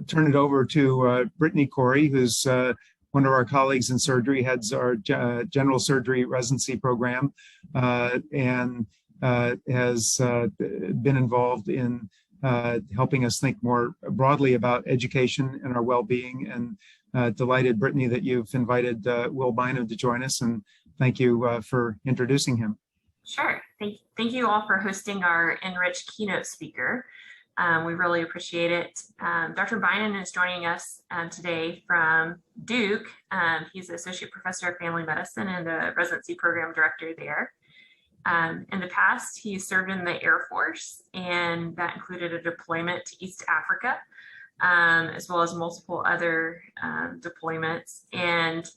turn it over to Brittany Corey, who's one of our colleagues in surgery, heads our general surgery residency program, and has been involved in helping us think more broadly about education and our well-being. And delighted, Brittany, that you've invited Will Bynum to join us, and thank you for introducing him. Sure. Thank you all for hosting our ENRICH keynote speaker. We really appreciate it. Dr. Bynum is joining us today from Duke. He's the Associate Professor of Family Medicine and the Residency Program Director there. In the past, he served in the Air Force, and that included a deployment to East Africa, as well as multiple other deployments. And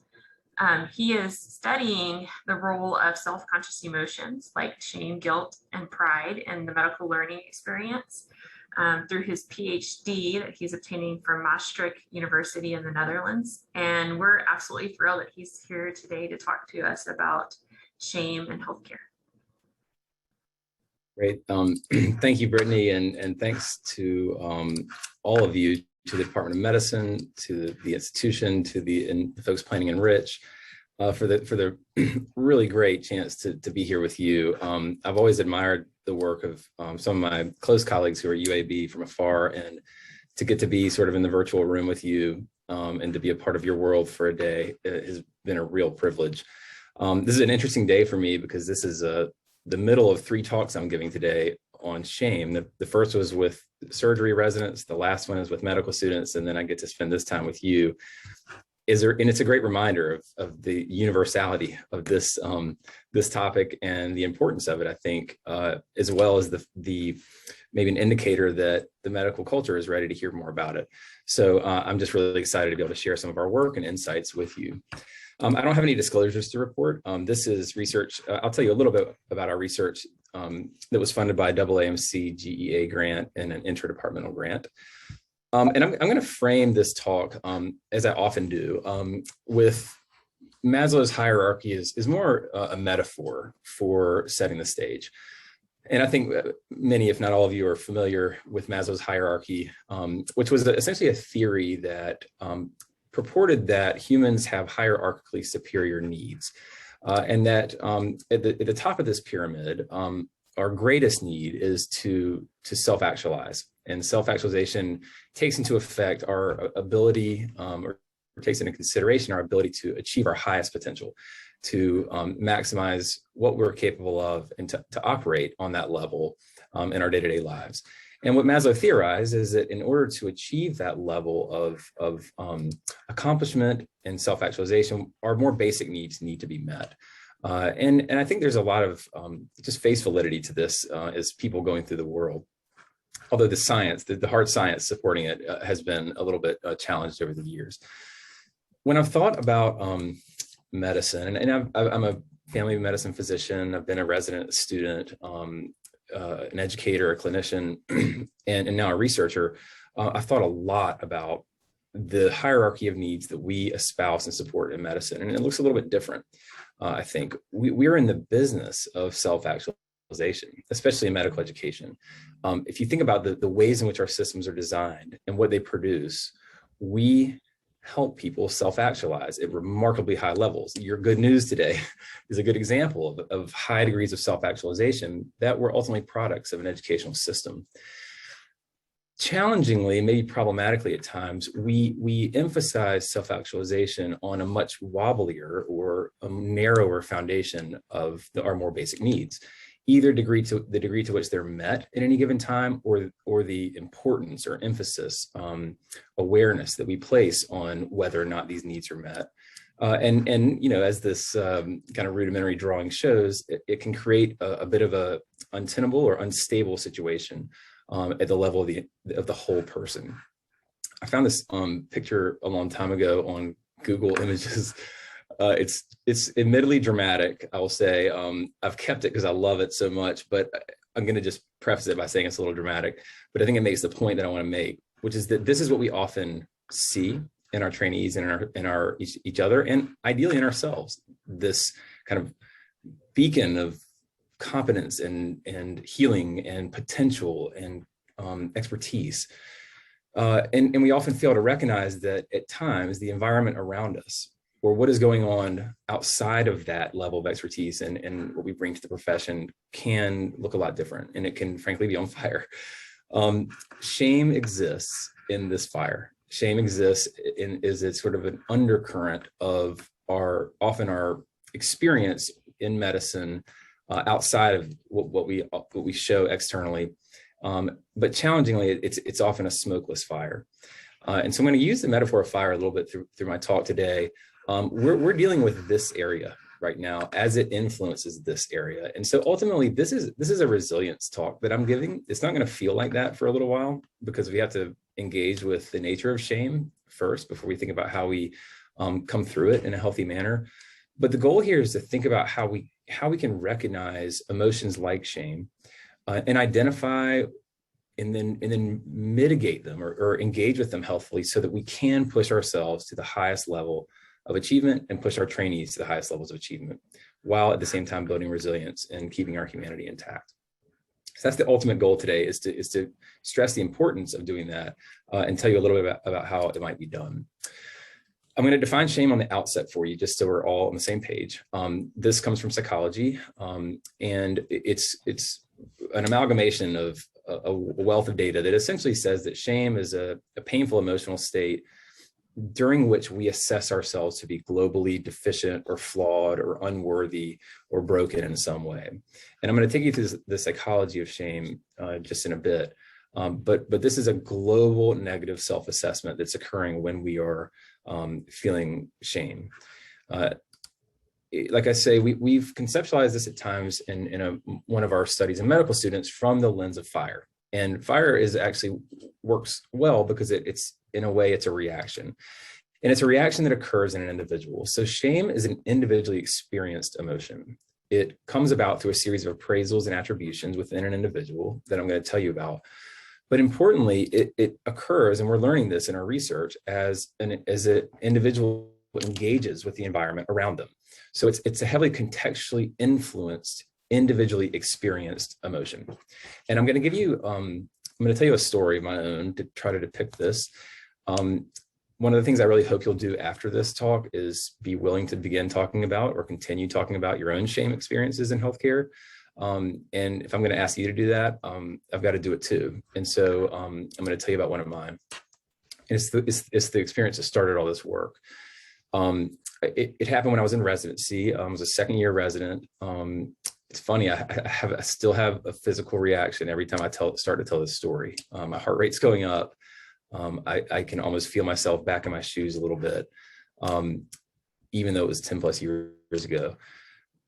he is studying the role of self-conscious emotions like shame, guilt, and pride in the medical learning experience through his PhD that he's obtaining from Maastricht University in the Netherlands. And we're absolutely thrilled that he's here today to talk to us about shame and healthcare. Great. Thank you, Brittany, and thanks to all of you, to the Department of Medicine, to the institution, to the folks planning ENRICH, for the really great chance to be here with you. I've always admired the work of some of my close colleagues who are UAB from afar, and to get to be sort of in the virtual room with you and to be a part of your world for a day has been a real privilege. This is an interesting day for me because this is the middle of 3 talks I'm giving today on shame. The first was with surgery residents, the last one is with medical students, and then I get to spend this time with you. And it's a great reminder of the universality of this this topic and the importance of it, I think, as well as the maybe an indicator that the medical culture is ready to hear more about it. So I'm just really excited to be able to share some of our work and insights with you. I don't have any disclosures to report. This is research. I'll tell you a little bit about our research that was funded by a AAMC GEA grant and an interdepartmental grant. And I'm going to frame this talk, as I often do, with Maslow's hierarchy is more a metaphor for setting the stage. And I think many, if not all of you, are familiar with Maslow's hierarchy, which was essentially a theory that purported that humans have hierarchically superior needs, and that at the top of this pyramid, our greatest need is to self-actualize. And self-actualization takes into effect our ability, or takes into consideration our ability to achieve our highest potential, to maximize what we're capable of, and to operate on that level in our day-to-day lives. And what Maslow theorized is that in order to achieve that level of accomplishment and self-actualization, our more basic needs need to be met. And I think there's a lot of just face validity to this as people going through the world. Although the science, the hard science supporting it has been a little bit challenged over the years. When I've thought about medicine, and I'm a family medicine physician, I've been a resident, a student, an educator, a clinician, and now a researcher, I've thought a lot about the hierarchy of needs that we espouse and support in medicine. And it looks a little bit different. I think we're in the business of self-actualization, especially in medical education. If you think about the ways in which our systems are designed and what they produce, we help people self-actualize at remarkably high levels. Your good news today is a good example of high degrees of self-actualization that were ultimately products of an educational system. Challengingly, maybe problematically at times, we emphasize self-actualization on a much wobblier or a narrower foundation of our more basic needs, either the degree to which they're met at any given time, or the importance or emphasis, awareness that we place on whether or not these needs are met. And you know, as this kind of rudimentary drawing shows, it can create a bit of a untenable or unstable situation at the level of the whole person. I found this picture a long time ago on Google Images. It's admittedly dramatic, I will say. I've kept it because I love it so much, but I'm going to just preface it by saying it's a little dramatic. But I think it makes the point that I want to make, which is that this is what we often see in our trainees and in our each other, and ideally in ourselves. This kind of beacon of competence and healing and potential and expertise. And we often fail to recognize that at times the environment around us, or what is going on outside of that level of expertise and what we bring to the profession, can look a lot different, and it can frankly be on fire. Shame exists in this fire. Shame exists is it's sort of an undercurrent of often our experience in medicine outside of what we show externally. But challengingly, it's often a smokeless fire. And so I'm going to use the metaphor of fire a little bit through my talk today. We're dealing with this area right now as it influences this area. And so ultimately, this is a resilience talk that I'm giving. It's not going to feel like that for a little while, because we have to engage with the nature of shame first before we think about how we come through it in a healthy manner. But the goal here is to think about how we can recognize emotions like shame and identify and then mitigate them or engage with them healthfully, so that we can push ourselves to the highest level of achievement and push our trainees to the highest levels of achievement, while at the same time building resilience and keeping our humanity intact. So that's the ultimate goal today, is to stress the importance of doing that and tell you a little bit about how it might be done. I'm going to define shame on the outset for you, just so we're all on the same page. This comes from psychology, and it's an amalgamation of a wealth of data that essentially says that shame is a painful emotional state during which we assess ourselves to be globally deficient or flawed or unworthy or broken in some way. And I'm going to take you through the psychology of shame just in a bit. But this is a global negative self-assessment that's occurring when we are feeling shame. Like I say, we've conceptualized this at times in one of our studies in medical students from the lens of fire. And fire actually works well because it's in a way, it's a reaction. And it's a reaction that occurs in an individual. So shame is an individually experienced emotion. It comes about through a series of appraisals and attributions within an individual that I'm going to tell you about. But importantly, it occurs, and we're learning this in our research, as an individual engages with the environment around them. So it's a heavily contextually influenced, individually experienced emotion. And I'm going to give you, I'm going to tell you a story of my own to try to depict this. One of the things I really hope you'll do after this talk is be willing to begin talking about or continue talking about your own shame experiences in healthcare. And if I'm going to ask you to do that, I've got to do it too. And so I'm going to tell you about one of mine. And it's the experience that started all this work. It happened when I was in residency. I was a second-year resident. It's funny, I still have a physical reaction every time I start to tell this story. My heart rate's going up. I can almost feel myself back in my shoes a little bit, even though it was 10 plus years ago.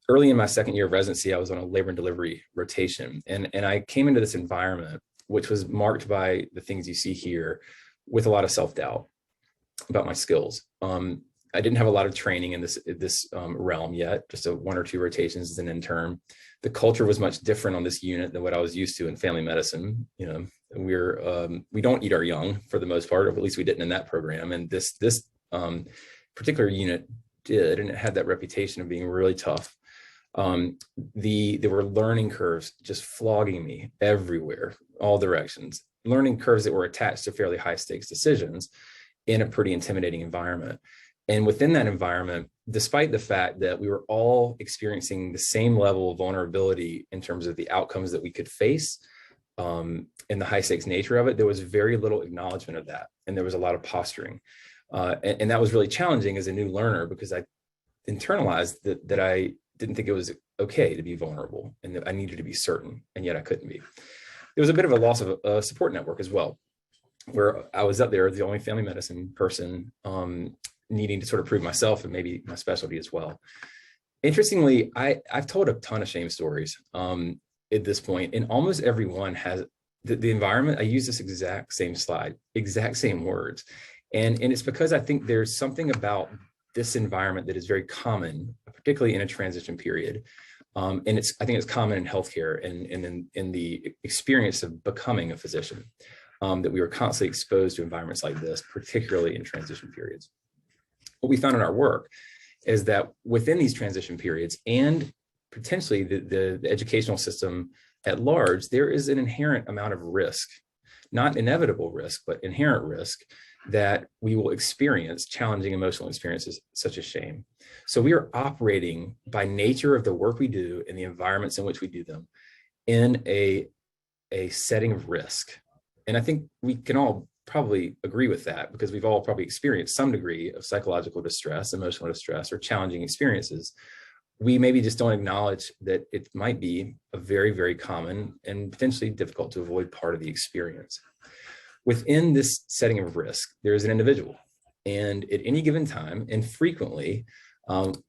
Early in my second year of residency, I was on a labor and delivery rotation, and I came into this environment, which was marked by the things you see here, with a lot of self-doubt about my skills. I didn't have a lot of training in this realm yet, just one or two rotations as an intern. The culture was much different on this unit than what I was used to in family medicine. You know, we don't eat our young for the most part, or at least we didn't in that program. And this particular unit did, and it had that reputation of being really tough. There were learning curves just flogging me everywhere, all directions. Learning curves that were attached to fairly high stakes decisions in a pretty intimidating environment. And within that environment, despite the fact that we were all experiencing the same level of vulnerability in terms of the outcomes that we could face and the high stakes nature of it, there was very little acknowledgement of that. And there was a lot of posturing. And that was really challenging as a new learner, because I internalized that I didn't think it was okay to be vulnerable and that I needed to be certain, and yet I couldn't be. There was a bit of a loss of a support network as well, where I was up there as the only family medicine person, needing to sort of prove myself and maybe my specialty as well. Interestingly, I've told a ton of shame stories at this point, and almost everyone has the environment. I use this exact same slide, exact same words. And it's because I think there's something about this environment that is very common, particularly in a transition period. And I think it's common in healthcare and in the experience of becoming a physician, that we were constantly exposed to environments like this, particularly in transition periods. What we found in our work is that within these transition periods, and potentially the educational system at large, there is an inherent amount of risk, not inevitable risk, but inherent risk that we will experience challenging emotional experiences such as shame. So we are operating by nature of the work we do and the environments in which we do them in a setting of risk. And I think we can all probably agree with that because we've all probably experienced some degree of psychological distress, emotional distress, or challenging experiences. We maybe just don't acknowledge that it might be a very, very common and potentially difficult to avoid part of the experience. Within this setting of risk, there is an individual, and at any given time, and frequently,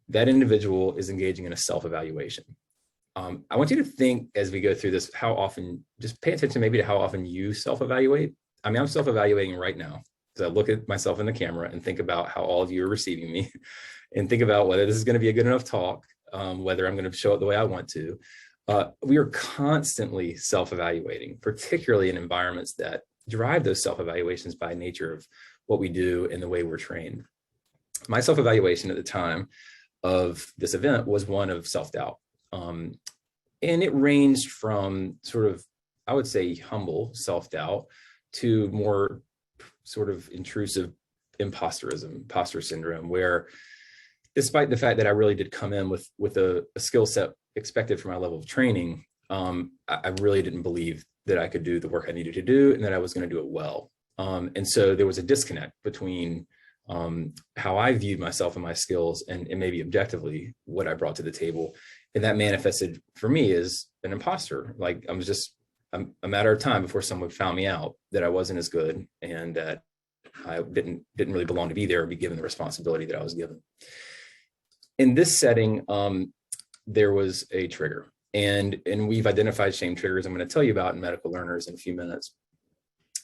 that individual is engaging in a self-evaluation. I want you to think as we go through this, how often, just pay attention maybe to how often you self-evaluate. I mean, I'm self-evaluating right now because I look at myself in the camera and think about how all of you are receiving me and think about whether this is going to be a good enough talk, whether I'm going to show up the way I want to. We are constantly self-evaluating, particularly in environments that drive those self-evaluations by nature of what we do and the way we're trained. My self-evaluation at the time of this event was one of self-doubt. And it ranged from sort of, I would say, humble self-doubt to more sort of intrusive imposter syndrome, where despite the fact that I really did come in with a skill set expected for my level of training, I really didn't believe that I could do the work I needed to do and that I was going to do it well. And so there was a disconnect between how I viewed myself and my skills and maybe objectively what I brought to the table. And that manifested for me as an imposter. Like a matter of time before someone found me out that I wasn't as good and that I didn't really belong to be there or be given the responsibility that I was given. In this setting, there was a trigger, and we've identified shame triggers I'm going to tell you about in medical learners in a few minutes.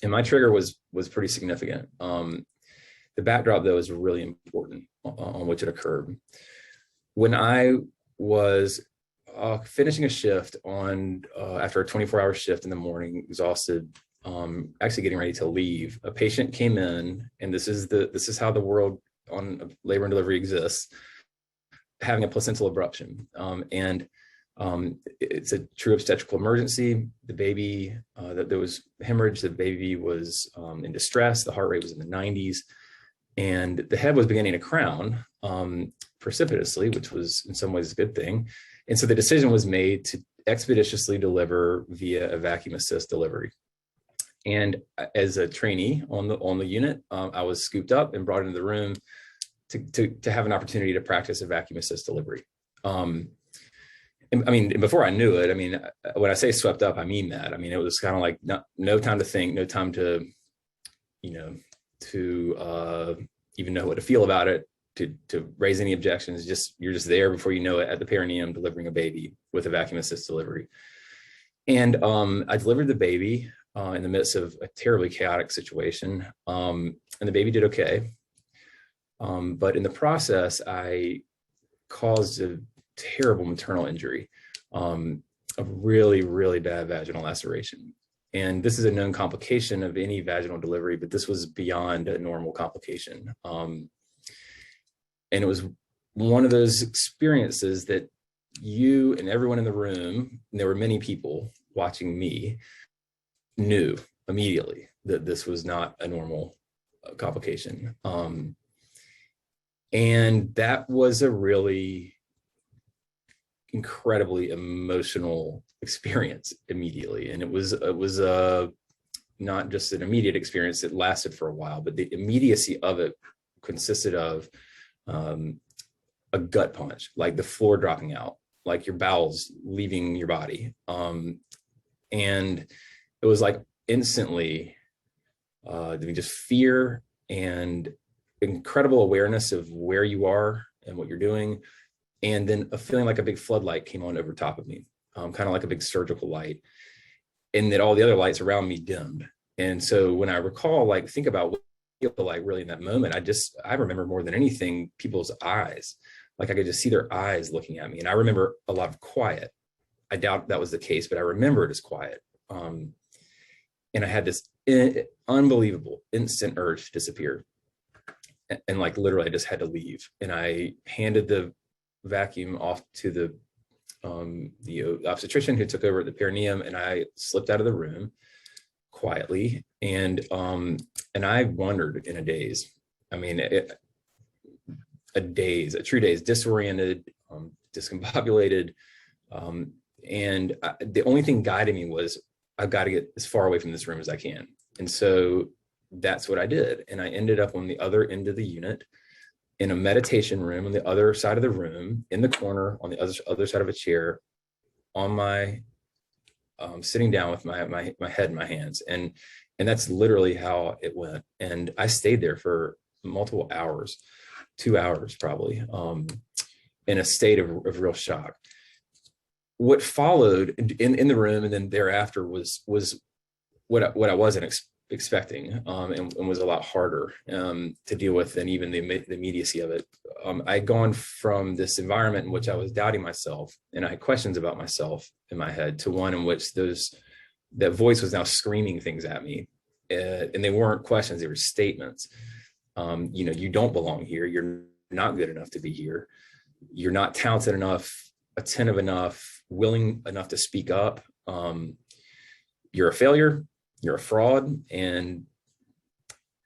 And my trigger was pretty significant. The backdrop, though, is really important on which it occurred. When I was finishing a shift after a 24-hour shift in the morning, exhausted, actually getting ready to leave, a patient came in, and this is how the world on labor and delivery exists, having a placental abruption. It's a true obstetrical emergency. The baby, there was hemorrhage, the baby was in distress, the heart rate was in the 90s, and the head was beginning to crown precipitously, which was in some ways a good thing. And so the decision was made to expeditiously deliver via a vacuum assist delivery. And as a trainee on the unit, I was scooped up and brought into the room to have an opportunity to practice a vacuum assist delivery. And before I knew it, when I say swept up, I mean that. It was kind of like no time to think, no time to, even know what to feel about it, to raise any objections. You're just there before you know it at the perineum delivering a baby with a vacuum assist delivery. And I delivered the baby in the midst of a terribly chaotic situation, and the baby did okay. But in the process, I caused a terrible maternal injury, a really, really bad vaginal laceration. And this is a known complication of any vaginal delivery, but this was beyond a normal complication. And it was one of those experiences that you and everyone in the room, and there were many people watching me, knew immediately that this was not a normal complication. And that was a really incredibly emotional experience immediately. And it was not just an immediate experience that lasted for a while, but the immediacy of it consisted of a gut punch, like the floor dropping out, like your bowels leaving your body. And it was like instantly just fear and incredible awareness of where you are and what you're doing. And then a feeling like a big floodlight came on over top of me, kind of like a big surgical light, and that all the other lights around me dimmed. And so when I recall, think about what I feel like really in that moment, I remember more than anything, people's eyes. Like I could just see their eyes looking at me. And I remember a lot of quiet. I doubt that was the case, but I remember it as quiet. And I had this unbelievable instant urge to disappear. And literally I just had to leave. And I handed the vacuum off to the obstetrician who took over at the perineum, and I slipped out of the room quietly, and I wondered in a daze. I mean, a true daze, disoriented, discombobulated, and the only thing guiding me was, I've got to get as far away from this room as I can. And so that's what I did. And I ended up on the other end of the unit in a meditation room on the other side of the room, in the corner on the other side of a chair, on my sitting down with my head in my hands. And that's literally how it went. And I stayed there for multiple hours, 2 hours probably, in a state of real shock. What followed in the room and then thereafter was what I wasn't expecting, and was a lot harder to deal with than even the immediacy of it. I'd gone from this environment in which I was doubting myself and I had questions about myself in my head, to one in which that voice was now screaming things at me, and they weren't questions, they were statements. You don't belong here. You're not good enough to be here. You're not talented enough, attentive enough, willing enough to speak up. You're a failure. You're a fraud. And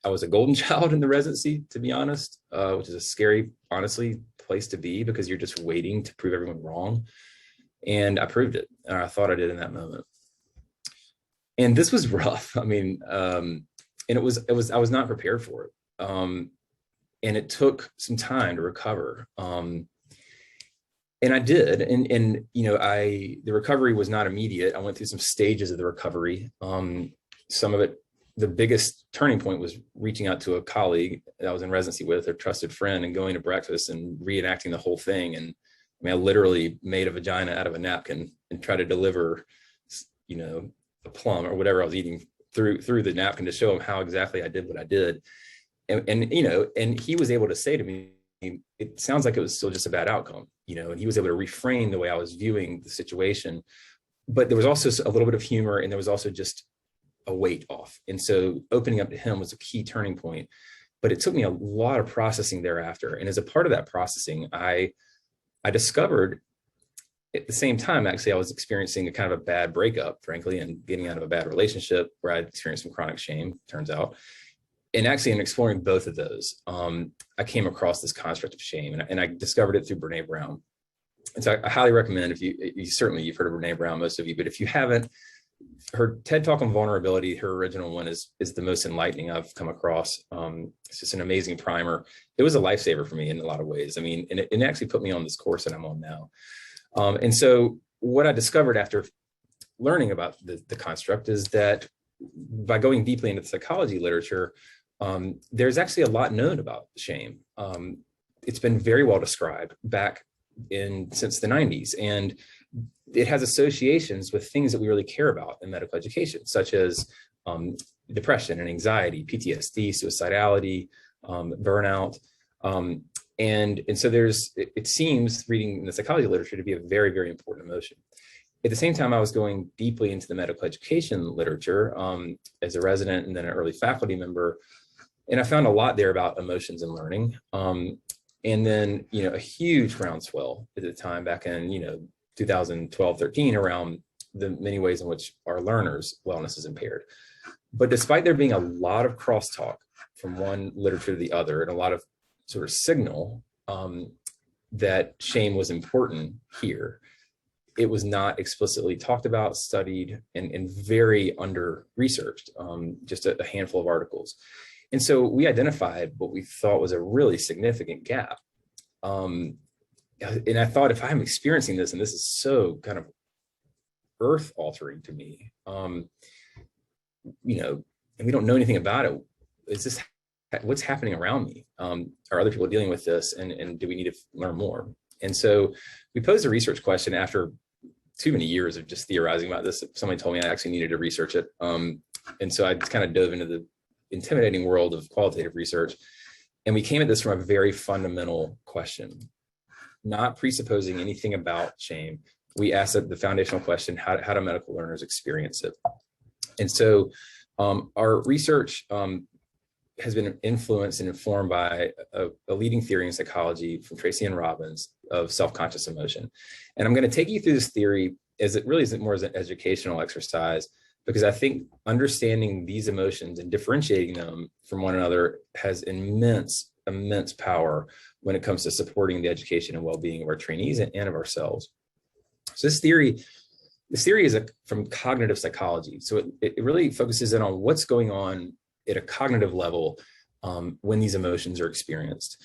I was a golden child in the residency, to be honest, which is a scary, honestly, place to be, because you're just waiting to prove everyone wrong. And I proved it, and I thought I did in that moment. And this was rough. I mean, and I was not prepared for it. And it took some time to recover. And I did, and the recovery was not immediate. I went through some stages of the recovery. Some of it, the biggest turning point was reaching out to a colleague that I was in residency with, a trusted friend, and going to breakfast and reenacting the whole thing. And I mean, I literally made a vagina out of a napkin and tried to deliver, a plum or whatever I was eating through the napkin to show him how exactly I did what I did. And he was able to say to me, it sounds like it was still just a bad outcome, and he was able to reframe the way I was viewing the situation. But there was also a little bit of humor, and there was also just a weight off. And so opening up to him was a key turning point. But it took me a lot of processing thereafter. And as a part of that processing, I discovered at the same time, actually, I was experiencing a kind of a bad breakup, frankly, and getting out of a bad relationship where I'd experienced some chronic shame, turns out. And actually, in exploring both of those, I came across this construct of shame, and I discovered it through Brene Brown. And so I highly recommend, if you've heard of Brene Brown, most of you, but if you haven't, her TED Talk on vulnerability, her original one, is the most enlightening I've come across. It's just an amazing primer. It was a lifesaver for me in a lot of ways. I mean, and it actually put me on this course that I'm on now. And so what I discovered after learning about the construct is that by going deeply into the psychology literature, there's actually a lot known about shame. It's been very well described back since the 90s, and it has associations with things that we really care about in medical education, such as depression and anxiety, PTSD, suicidality, burnout. And so it seems, reading the psychology literature, to be a very, very important emotion. At the same time, I was going deeply into the medical education literature as a resident and then an early faculty member. And I found a lot there about emotions and learning. And then, a huge groundswell at the time back in, 2012, 13, around the many ways in which our learners' wellness is impaired. But despite there being a lot of crosstalk from one literature to the other, and a lot of sort of signal that shame was important here, it was not explicitly talked about, studied, and very under-researched, just a handful of articles. And so we identified what we thought was a really significant gap. And I thought, if I'm experiencing this, and this is so kind of earth altering to me, and we don't know anything about it, is this, what's happening around me? Are other people dealing with this? And do we need to learn more? And so we posed a research question after too many years of just theorizing about this. Somebody told me I actually needed to research it. And so I kind of dove into the intimidating world of qualitative research. And we came at this from a very fundamental question, not presupposing anything about shame. We asked the foundational question, how do medical learners experience it? And so our research has been influenced and informed by a leading theory in psychology from Tracy and Robbins of self-conscious emotion. And I'm going to take you through this theory as it really isn't more as an educational exercise, because I think understanding these emotions and differentiating them from one another has immense power when it comes to supporting the education and well-being of our trainees and of ourselves. So this theory is from cognitive psychology. So it really focuses in on what's going on at a cognitive level when these emotions are experienced.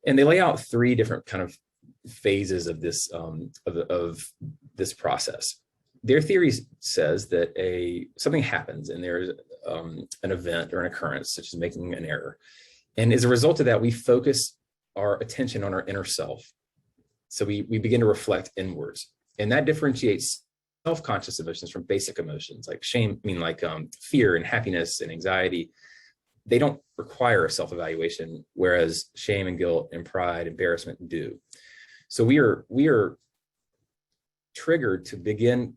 And they lay out 3 different kind of phases of this of this process. Their theory says that something happens and there's an event or an occurrence, such as making an error. And as a result of that, we focus our attention on our inner self. So we begin to reflect inwards. And that differentiates self-conscious emotions from basic emotions like shame, fear and happiness and anxiety. They don't require a self-evaluation, whereas shame and guilt and pride, embarrassment do. So we are triggered to begin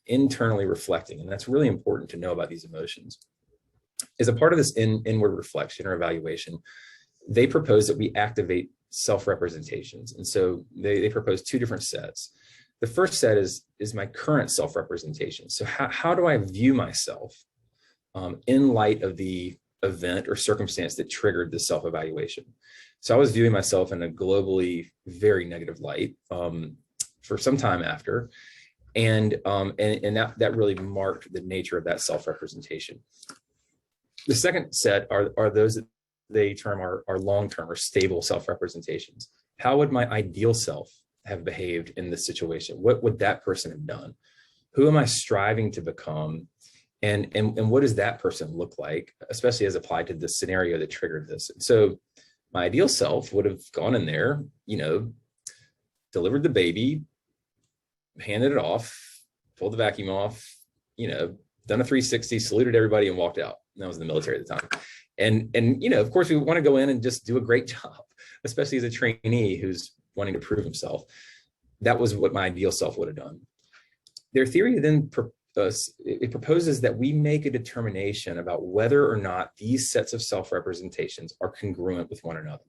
internally reflecting. And that's really important to know about these emotions. As a part of this inward reflection or evaluation, they propose that we activate self-representations. And so they propose 2 different sets. The first set is my current self-representation. So how do I view myself in light of the event or circumstance that triggered the self-evaluation? So I was viewing myself in a globally very negative light for some time after, and that really marked the nature of that self-representation. The second set are those that they term are long-term or stable self-representations. How would my ideal self have behaved in this situation? What would that person have done? Who am I striving to become? And what does that person look like, especially as applied to the scenario that triggered this? So my ideal self would have gone in there, delivered the baby, handed it off, pulled the vacuum off, done a 360, saluted everybody and walked out. And I was in the military at the time. And of course we want to go in and just do a great job, especially as a trainee who's wanting to prove himself. That was what my ideal self would have done. Their theory then it proposes that we make a determination about whether or not these sets of self-representations are congruent with one another.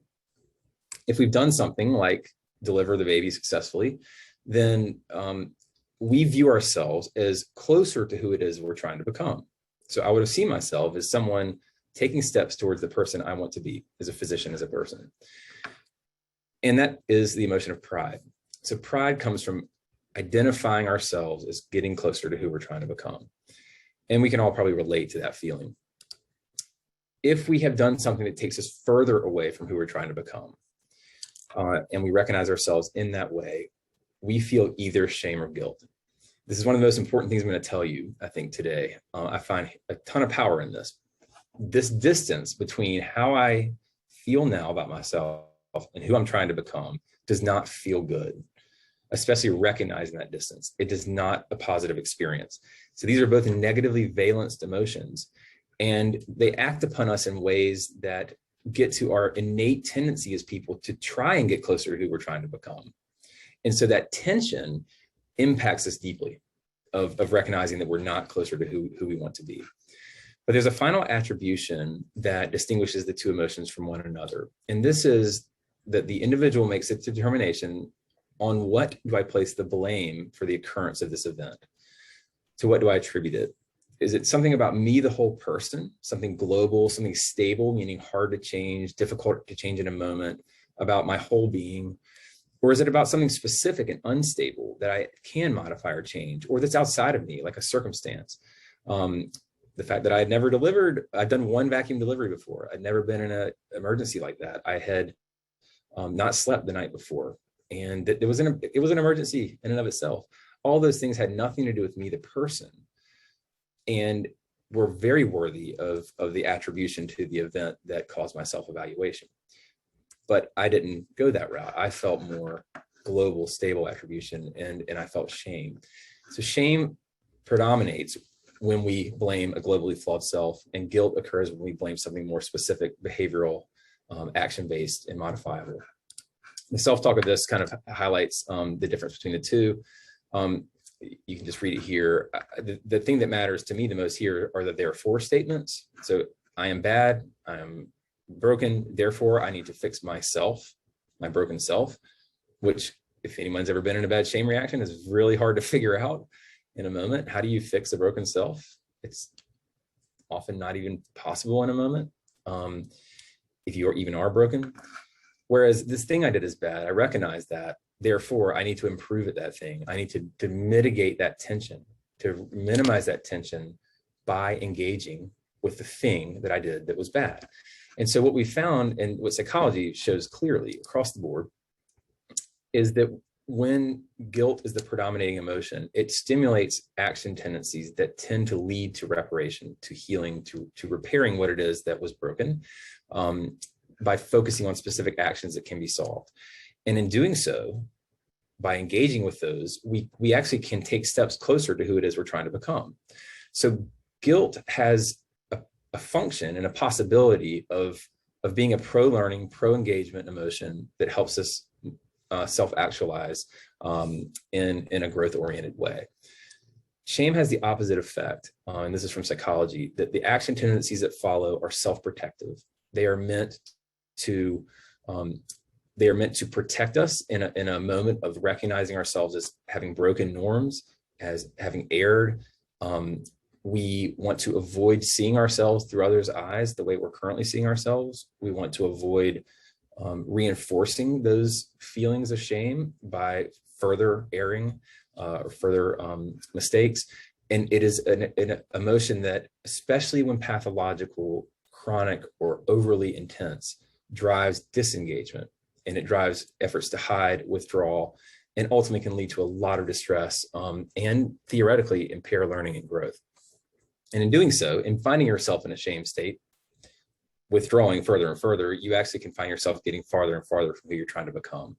If we've done something like deliver the baby successfully, then we view ourselves as closer to who it is we're trying to become. So I would have seen myself as someone taking steps towards the person I want to be as a physician, as a person. And that is the emotion of pride. So pride comes from identifying ourselves as getting closer to who we're trying to become. And we can all probably relate to that feeling. If we have done something that takes us further away from who we're trying to become, and we recognize ourselves in that way, we feel either shame or guilt. This is one of the most important things I'm going to tell you, I think, today. I find a ton of power in this. This distance between how I feel now about myself and who I'm trying to become does not feel good, especially recognizing that distance. It is not a positive experience. So these are both negatively valenced emotions, and they act upon us in ways that get to our innate tendency as people to try and get closer to who we're trying to become. And so that tension impacts us deeply of recognizing that we're not closer to who we want to be. But there's a final attribution that distinguishes the 2 emotions from one another. And this is that the individual makes a determination on what do I place the blame for the occurrence of this event? To what do I attribute it? Is it something about me, the whole person, something global, something stable, meaning hard to change, difficult to change in a moment, about my whole being? Or is it about something specific and unstable that I can modify or change, or that's outside of me, like a circumstance? The fact that I had never delivered, I'd done 1 vacuum delivery before. I'd never been in an emergency like that. I had not slept the night before, and it was an emergency in and of itself. All those things had nothing to do with me, the person, and were very worthy of the attribution to the event that caused my self-evaluation. But I didn't go that route. I felt more global, stable attribution, and I felt shame. So shame predominates when we blame a globally flawed self, and guilt occurs when we blame something more specific, behavioral, action-based, and modifiable. The self-talk of this kind of highlights the difference between the 2. You can just read it here. The thing that matters to me the most here are the therefore statements. So I am bad, I am broken, therefore I need to fix myself, my broken self, which, if anyone's ever been in a bad shame reaction, is really hard to figure out in a moment. How do you fix a broken self? It's often not even possible in a moment, if you even are broken. Whereas this thing I did is bad. I recognize that. Therefore, I need to improve at that thing. I need to mitigate that tension, to minimize that tension by engaging with the thing that I did that was bad. And so what we found, and what psychology shows clearly across the board, is that when guilt is the predominating emotion, it stimulates action tendencies that tend to lead to reparation, to healing, to repairing what it is that was broken, by focusing on specific actions that can be solved. And in doing so, by engaging with those, we actually can take steps closer to who it is we're trying to become. So guilt has a function and a possibility of being a pro-learning, pro-engagement emotion that helps us self-actualize in a growth-oriented way. Shame has the opposite effect, and this is from psychology, that the action tendencies that follow are self-protective. They are meant to protect us in a moment of recognizing ourselves as having broken norms, as having erred. We want to avoid seeing ourselves through others' eyes the way we're currently seeing ourselves. We want to avoid reinforcing those feelings of shame by further erring or further mistakes. And it is an emotion that, especially when pathological, chronic, or overly intense, drives disengagement, and it drives efforts to hide, withdraw, and ultimately can lead to a lot of distress and theoretically impair learning and growth. And in doing so, in finding yourself in a shame state, withdrawing further and further, you actually can find yourself getting farther and farther from who you're trying to become.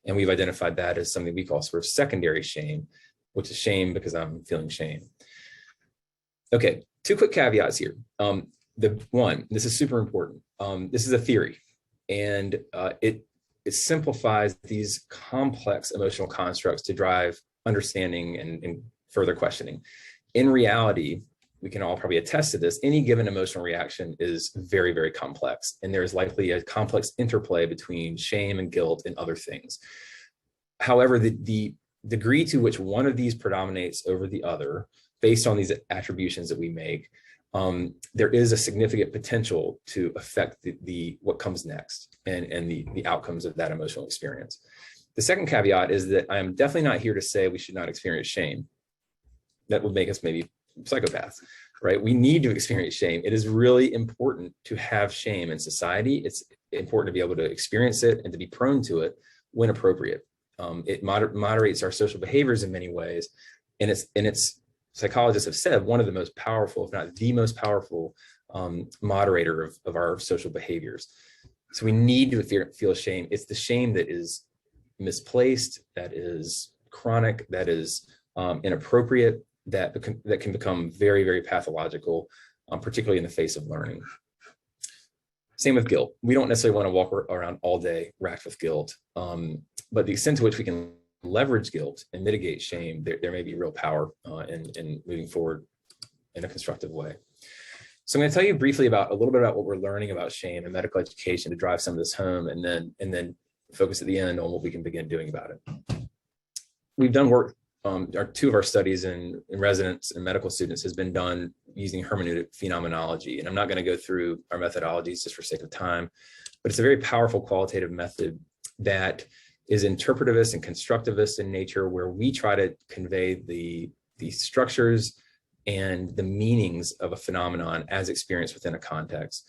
And we've identified that as something we call sort of secondary shame, which is shame because I'm feeling shame. Okay, 2 quick caveats here. This is super important. This is a theory, and it simplifies these complex emotional constructs to drive understanding and further questioning. In reality, we can all probably attest to this, any given emotional reaction is very, very complex. And there's likely a complex interplay between shame and guilt and other things. However, the degree to which one of these predominates over the other, based on these attributions that we make, there is a significant potential to affect what comes next and the outcomes of that emotional experience. The second caveat is that I am definitely not here to say we should not experience shame. That would make us maybe psychopaths, right? We need to experience shame. It is really important to have shame in society. It's important to be able to experience it and to be prone to it when appropriate. It moderates our social behaviors in many ways, and it's psychologists have said one of the most powerful, if not the most powerful, moderator of our social behaviors. So we need to feel shame. It's the shame that is misplaced, that is chronic, that is inappropriate, that can become very, very pathological, particularly in the face of learning. Same with guilt. We don't necessarily want to walk around all day racked with guilt, but the extent to which we can leverage guilt and mitigate shame, there may be real power in moving forward in a constructive way. So I'm going to tell you briefly a little bit about what we're learning about shame and medical education to drive some of this home, and then focus at the end on what we can begin doing about it. We've done work. 2 of our studies in residents and medical students has been done using hermeneutic phenomenology. And I'm not going to go through our methodologies just for sake of time, but it's a very powerful qualitative method that is interpretivist and constructivist in nature, where we try to convey the structures and the meanings of a phenomenon as experienced within a context.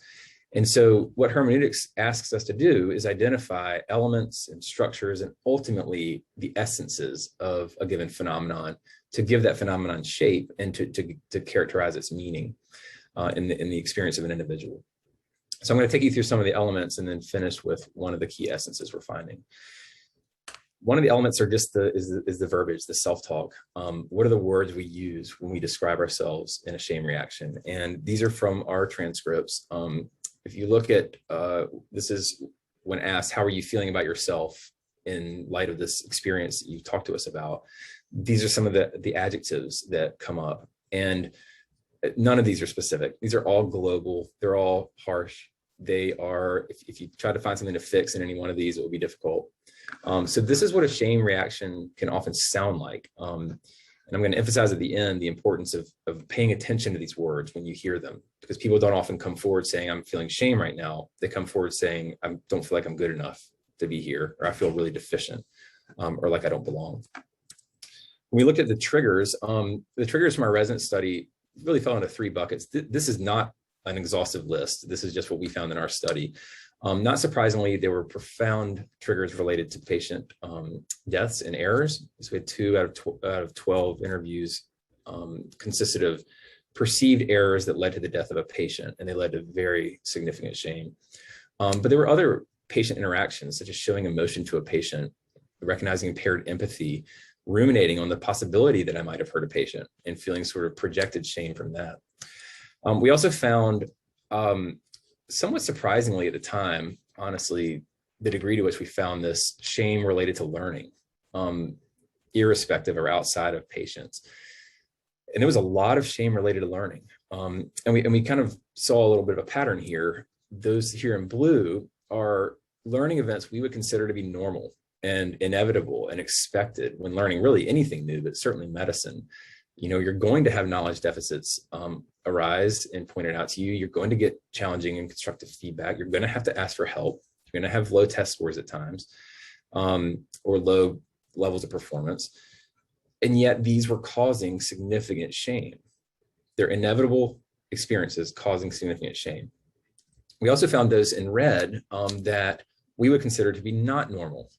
And so what hermeneutics asks us to do is identify elements and structures and ultimately the essences of a given phenomenon to give that phenomenon shape and to characterize its meaning in the experience of an individual. So I'm going to take you through some of the elements and then finish with one of the key essences we're finding. One of the elements are just the verbiage, the self-talk. What are the words we use when we describe ourselves in a shame reaction? And these are from our transcripts. If you look at, this is when asked, how are you feeling about yourself in light of this experience that you talked to us about? These are some of the adjectives that come up. And none of these are specific. These are all global. They're all harsh. They are, if you try to find something to fix in any one of these, it will be difficult. So this is what a shame reaction can often sound like. And And I'm going to emphasize at the end the importance of paying attention to these words when you hear them, because people don't often come forward saying, I'm feeling shame right now. They come forward saying, I don't feel like I'm good enough to be here, or I feel really deficient, or like I don't belong. When we looked at the triggers from our resident study really fell into 3 buckets. This is not an exhaustive list. This is just what we found in our study. Not surprisingly, there were profound triggers related to patient deaths and errors. So we had 2 out of 12 interviews consisted of perceived errors that led to the death of a patient, and they led to very significant shame. But there were other patient interactions, such as showing emotion to a patient, recognizing impaired empathy, ruminating on the possibility that I might have hurt a patient, and feeling sort of projected shame from that. We also found, somewhat surprisingly at the time, honestly, the degree to which we found this shame related to learning, irrespective or outside of patients. And there was a lot of shame related to learning. And we kind of saw a little bit of a pattern here. Those here in blue are learning events we would consider to be normal and inevitable and expected when learning really anything new, but certainly medicine. You're going to have knowledge deficits arise and pointed out to you. You're going to get challenging and constructive feedback. You're going to have to ask for help. You're going to have low test scores at times, or low levels of performance. And yet these were causing significant shame. They're inevitable experiences causing significant shame. We also found those in red that we would consider to be not normal,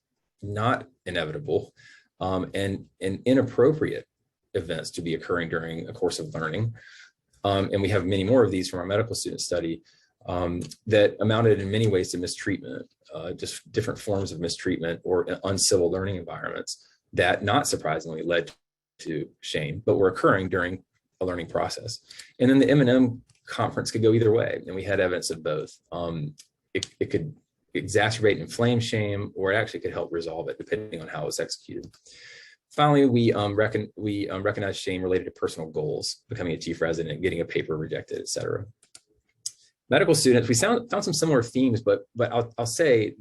not inevitable, and inappropriate events to be occurring during a course of learning. And we have many more of these from our medical student study that amounted in many ways to mistreatment, just different forms of mistreatment or uncivil learning environments that, not surprisingly, led to shame, but were occurring during a learning process. And then the M&M conference could go either way, and we had evidence of both. It could exacerbate and inflame shame, or it actually could help resolve it, depending on how it was executed. Finally, we recognize shame related to personal goals, becoming a chief resident, getting a paper rejected, et cetera. Medical students, we found some similar themes, but I'll say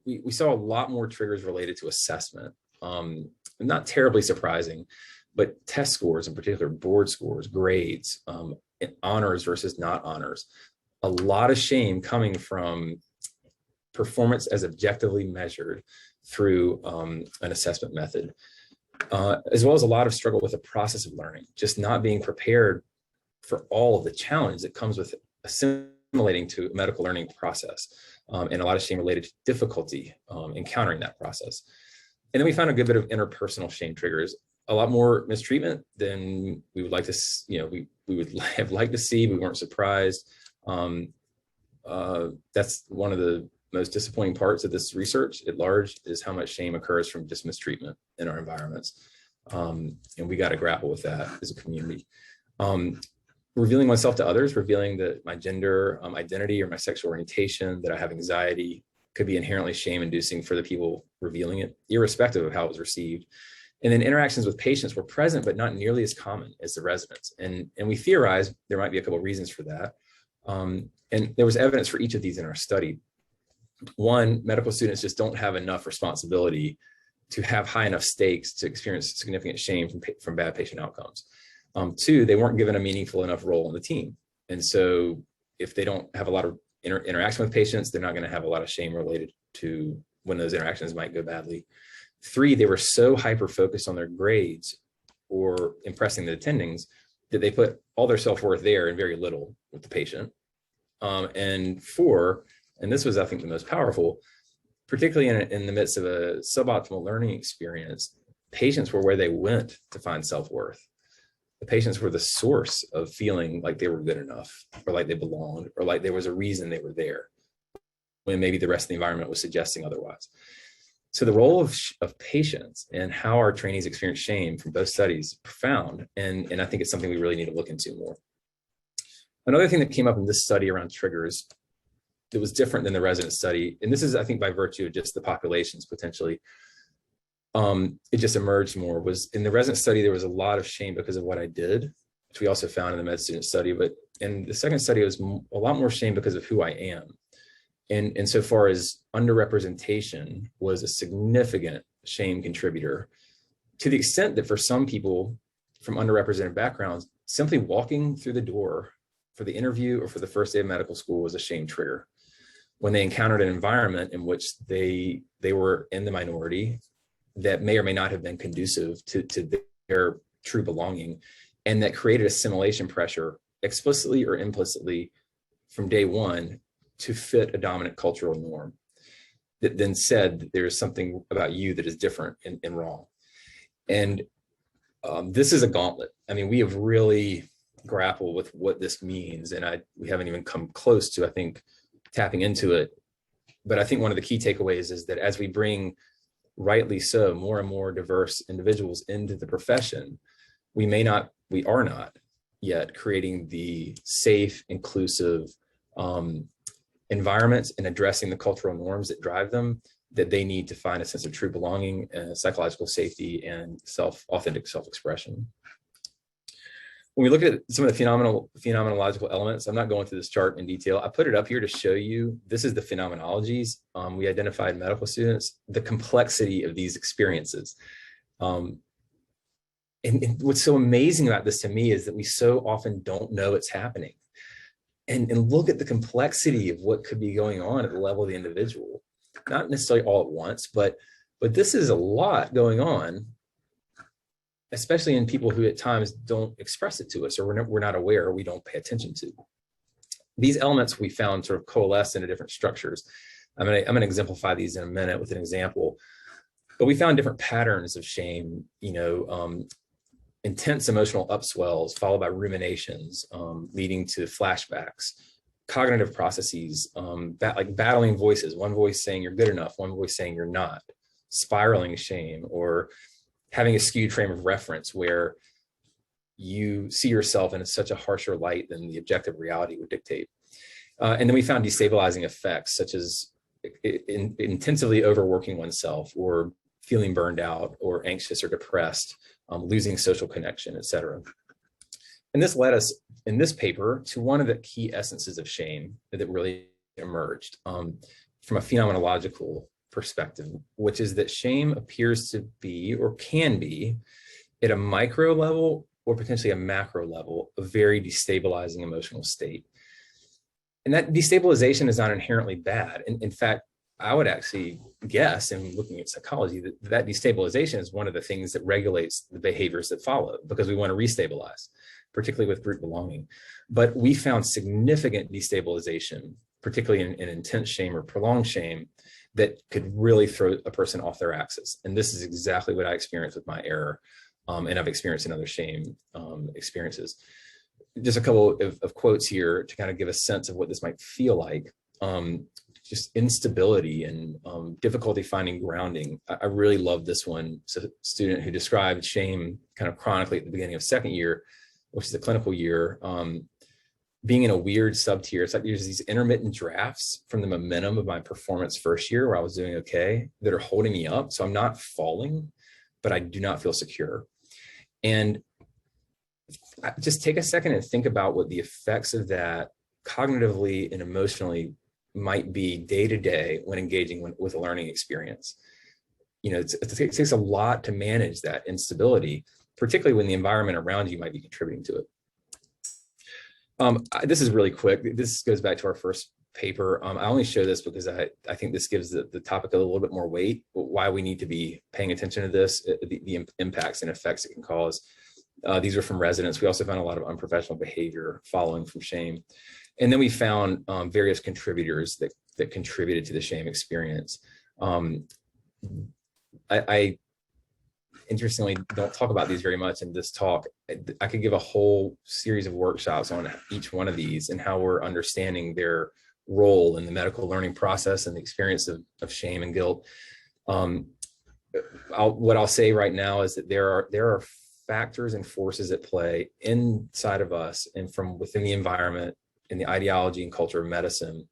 we saw a lot more triggers related to assessment. Not terribly surprising, but test scores, in particular board scores, grades, honors versus not honors. A lot of shame coming from performance as objectively measured through an assessment method, as well as a lot of struggle with the process of learning, just not being prepared for all of the challenge that comes with assimilating to a medical learning process, and a lot of shame related to difficulty encountering that process. And then we found a good bit of interpersonal shame triggers, a lot more mistreatment than we would like to, we would have liked to see. We weren't surprised. That's one of the most disappointing parts of this research at large, is how much shame occurs from just mistreatment in our environments. And we got to grapple with that as a community. Revealing myself to others, revealing that my gender identity or my sexual orientation, that I have anxiety, could be inherently shame-inducing for the people revealing it, irrespective of how it was received. And then interactions with patients were present, but not nearly as common as the residents. And we theorized there might be a couple of reasons for that. And there was evidence for each of these in our study. One, medical students just don't have enough responsibility to have high enough stakes to experience significant shame from bad patient outcomes. Two, they weren't given a meaningful enough role in the team. And so if they don't have a lot of interaction with patients, they're not going to have a lot of shame related to when those interactions might go badly. Three, they were so hyper-focused on their grades or impressing the attendings that they put all their self-worth there and very little with the patient. And four, and this was, I think, the most powerful, particularly in the midst of a suboptimal learning experience, patients were where they went to find self-worth. The patients were the source of feeling like they were good enough, or like they belonged, or like there was a reason they were there, when maybe the rest of the environment was suggesting otherwise. So the role of patients and how our trainees experience shame from both studies is profound, and I think it's something we really need to look into more. Another thing that came up in this study around triggers that was different than the resident study, and this is, I think, by virtue of just the populations potentially, it just emerged more, was in the resident study, there was a lot of shame because of what I did, which we also found in the med student study, but in the second study, it was a lot more shame because of who I am. And insofar as underrepresentation was a significant shame contributor, to the extent that for some people from underrepresented backgrounds, simply walking through the door for the interview or for the first day of medical school was a shame trigger. When they encountered an environment in which they were in the minority that may or may not have been conducive to their true belonging, and that created assimilation pressure explicitly or implicitly from day one to fit a dominant cultural norm that then said that there's something about you that is different and wrong. And this is a gauntlet. I mean, we have really grappled with what this means, and we haven't even come close to, I think, tapping into it. But I think one of the key takeaways is that as we bring, rightly so, more and more diverse individuals into the profession, we are not yet creating the safe, inclusive environments and addressing the cultural norms that drive them, that they need to find a sense of true belonging, psychological safety, and authentic self-expression. When we look at some of the phenomenological elements, I'm not going through this chart in detail. I put it up here to show you, this is the phenomenologies. We identified medical students, the complexity of these experiences. And what's so amazing about this to me is that we so often don't know it's happening. And look at the complexity of what could be going on at the level of the individual. Not necessarily all at once, but this is a lot going on, especially in people who at times don't express it to us, or we're not aware, or we don't pay attention to. These elements we found sort of coalesce into different structures. I'm gonna exemplify these in a minute with an example, but we found different patterns of shame, intense emotional upswells followed by ruminations, leading to flashbacks, cognitive processes, like battling voices, one voice saying you're good enough, one voice saying you're not, spiraling shame, or having a skewed frame of reference where you see yourself in such a harsher light than the objective reality would dictate. And then we found destabilizing effects such as intensively overworking oneself, or feeling burned out or anxious or depressed, losing social connection, etc. And this led us in this paper to one of the key essences of shame that really emerged from a phenomenological perspective, which is that shame appears to be, or can be, at a micro level or potentially a macro level, a very destabilizing emotional state. And that destabilization is not inherently bad. In fact, I would actually guess, in looking at psychology, that destabilization is one of the things that regulates the behaviors that follow, because we want to restabilize, particularly with group belonging. But we found significant destabilization, particularly in intense shame or prolonged shame, that could really throw a person off their axis. And this is exactly what I experienced with my error, and I've experienced in other shame experiences. Just a couple of quotes here to kind of give a sense of what this might feel like. Just instability and difficulty finding grounding. I really love this one. It's a student who described shame kind of chronically at the beginning of second year, which is the clinical year, being in a weird sub-tier. It's like there's these intermittent drafts from the momentum of my performance first year where I was doing okay that are holding me up. So I'm not falling, but I do not feel secure. And just take a second and think about what the effects of that cognitively and emotionally might be day to day when engaging with a learning experience. It takes a lot to manage that instability, particularly when the environment around you might be contributing to it. This is really quick. This goes back to our first paper. I only show this because I think this gives the topic a little bit more weight, why we need to be paying attention to this, the impacts and effects it can cause. These are from residents. We also found a lot of unprofessional behavior following from shame. And then we found various contributors that contributed to the shame experience. I interestingly don't talk about these very much in this talk. I could give a whole series of workshops on each one of these and how we're understanding their role in the medical learning process and the experience of shame and guilt. What I'll say right now is that there are factors and forces at play inside of us and from within the environment, in the ideology and culture of medicine,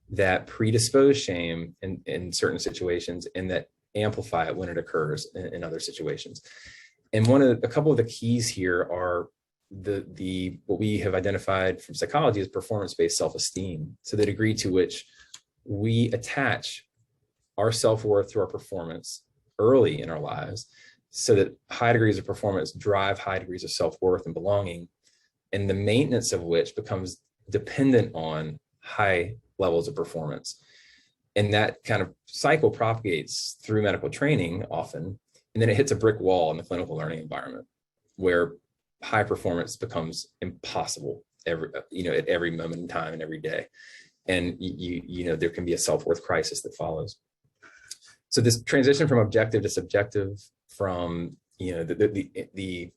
that predispose shame in certain situations and that amplify it when it occurs in other situations. And a couple of the keys here are what we have identified from psychology as performance-based self-esteem. So the degree to which we attach our self-worth to our performance early in our lives so that high degrees of performance drive high degrees of self-worth and belonging, and the maintenance of which becomes dependent on high levels of performance. And that kind of cycle propagates through medical training often, and then it hits a brick wall in the clinical learning environment where high performance becomes impossible at every moment in time and every day. And there can be a self-worth crisis that follows. So this transition from objective to subjective, from the